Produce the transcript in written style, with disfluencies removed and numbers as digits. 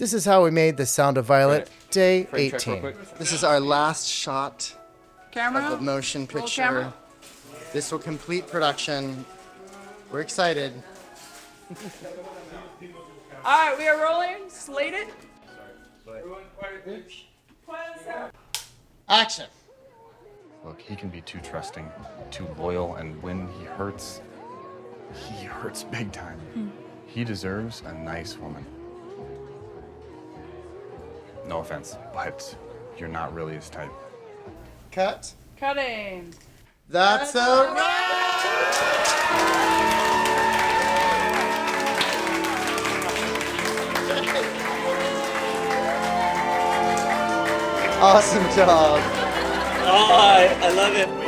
This is how we made The Sound of Violet, day Frame check real 18. quick. This is our last shot Camera. of the motion Roll picture. camera. This will complete production. We're excited. All right, we are rolling. Slated. Action. Look, he can be too trusting, too loyal, and when he hurts big time. He deserves a nice woman. No offense, but you're not really his type. Cut. Cutting. That's a wrap! Awesome job. Oh, I love it.